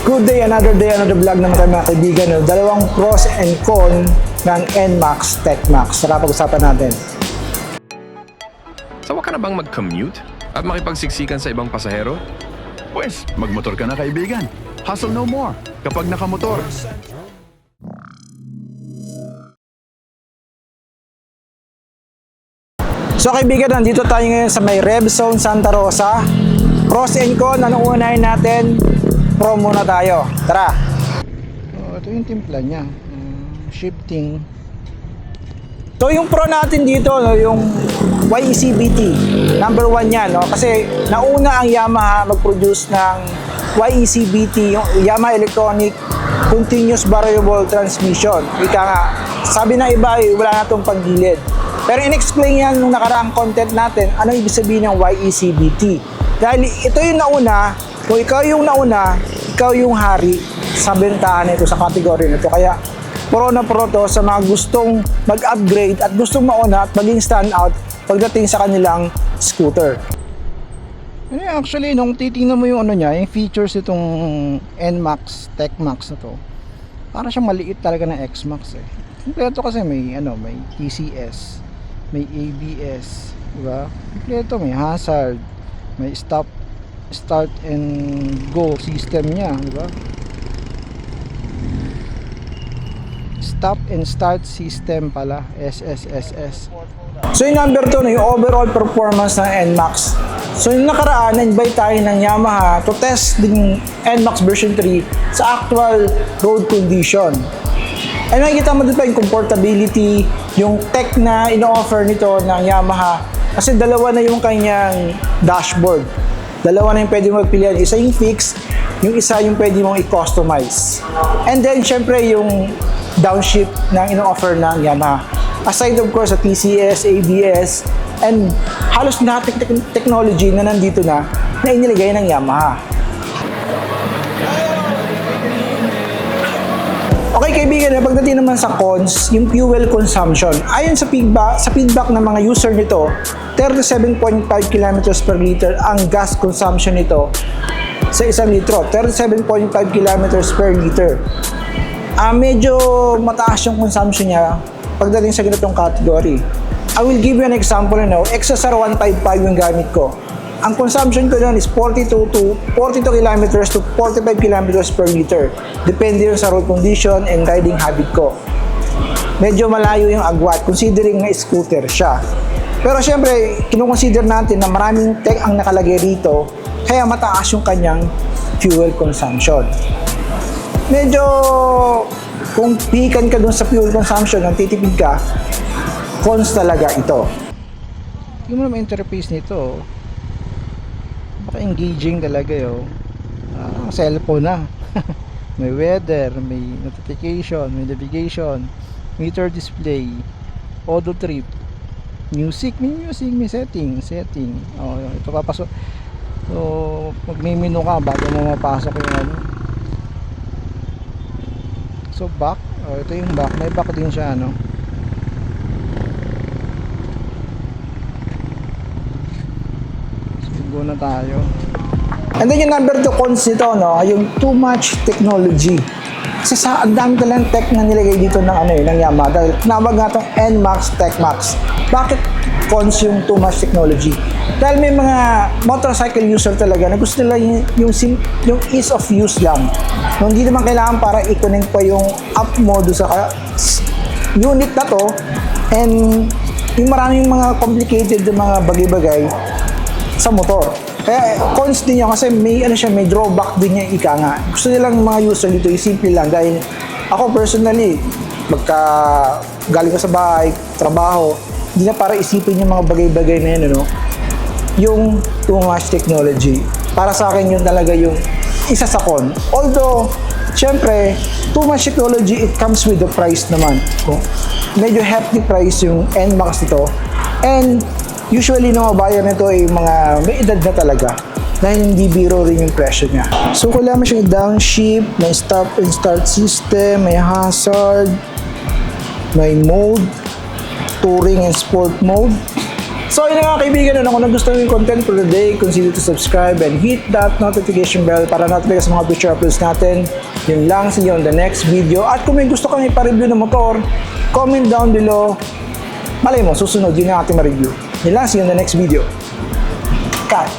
Good day, another vlog naman tayo mga kaibigan. No? Dalawang pros and con ng NMAX TechMax. Saka pag-usapan natin. Sawa ka na bang mag-commute at makipagsiksikan sa ibang pasahero? Pwes, magmotor ka na kaibigan. Hustle no more kapag nakamotor. So kaibigan, nandito tayo ngayon sa may RevZone Santa Rosa. Pros and con, anong unahin natin? Pro muna tayo. Tara! Ito yung timpla niya. Shifting. So yung pro natin dito, no, yung YECBT. Number 1 yan. No? Kasi nauna ang Yamaha mag-produce ng YECBT, yung Yamaha Electronic Continuous Variable Transmission. Ika nga, sabi ng iba, wala na itong panggilid. Pero in-explain yan nung nakaraang content natin, ano ibig sabihin ng YECBT. Dahil ito yung nauna, kung ikaw yung nauna, ikaw yung hari sa bentahan nito, sa kategory nito. Kaya pro na pro to sa mga gustong mag-upgrade at gustong mauna at maging stand out pagdating sa kanilang scooter. Actually, nung titingnan mo yung ano niya, yung features itong NMAX TechMax na to, para siyang maliit talaga ng XMAX eh. Kompleto kasi may may TCS, may ABS, di ba? Kompleto, may hazard, may start and go system niya, di ba? Stop and start system pala, SSSS. So yung number 2 na yung overall performance ng NMAX. So yung nakaraan, na-invite tayo ng Yamaha to test din NMAX version 3 sa actual road condition. Ay makikita mo din pa yung comfortability, yung tech na ino-offer nito ng Yamaha. Kasi dalawa na yung kanyang dashboard. Dalawa na yung pwede mo magpilian. Isa yung fixed, yung isa yung pwede mong i-customize. And then, syempre, yung downshift na ino-offer ng Yamaha. Aside of course sa TCS, ABS, and halos lahat ng technology na nandito na iniligay ng Yamaha. Okay kaibigan, pagdating naman sa cons, yung fuel consumption. Ayon sa feedback ng mga user nito, 37.5 km per liter ang gas consumption nito sa isang litro. 37.5 km per liter. Medyo mataas yung consumption niya pagdating sa ganitong category. I will give you an example. XSR 155 yung gamit ko. Ang consumption ko doon is 42 kilometers to 45 kilometers per liter. Depende yun sa road condition and riding habit ko. Medyo malayo yung agwat considering na scooter siya. Pero syempre, kinukonsider natin na maraming tech ang nakalagay rito, kaya mataas yung kanyang fuel consumption. Medyo, kung pihikan ka dun sa fuel consumption, ang titipid ka, cons talaga ito. Yung naman interface nito, baka engaging talaga yun. Cellphone na. May weather, may notification, may navigation, meter display, auto trip, music, may setting. Ito papasok. So, magmimino ka bago mo mapasok yung ano. So, back. Ito yung back. May back din siya, So, go na tayo. And then yung number 2 cons nito, yung too much technology. Kasi ang dami talang tech na nilagay dito ng Yamaha. Dahil tinawag nga itong NMAX TechMax. Bakit cons yung too much technology? Dahil may mga motorcycle user talaga na gusto nila yung ease of use lang. Hindi naman kailangan para i-connect pa yung app mode sa unit na to. And yung maraming mga complicated na mga bagay-bagay sa motor. Kaya cons din yan kasi may drawback din niya ika nga. Gusto nilang mga user dito yung simple lang dahil ako personally magka galing ko sa bahay, trabaho, hindi na para isipin yung mga bagay-bagay na yan, yung too much technology. Para sa akin yun talaga yung isa sa con. Although, syempre, too much technology, it comes with the price naman. Medyo hefty price yung NMAX nito. And usually, buyer nito ay mga may edad na talaga dahil hindi biro rin yung presyo niya. So, kailangan mo siyang downshift, may stop and start system, may hazard, may mode, touring and sport mode, So yun na mga kaibigan, kung nagustuhan yung content for the day, consider to subscribe and hit that notification bell para notify ka sa mga future uploads natin. Yun lang, see you on the next video. At kung may gusto kang ipa-review ng motor, comment down below. Malay mo, susunod yun na ating ma-review. Yun lang, see you on the next video. Cut!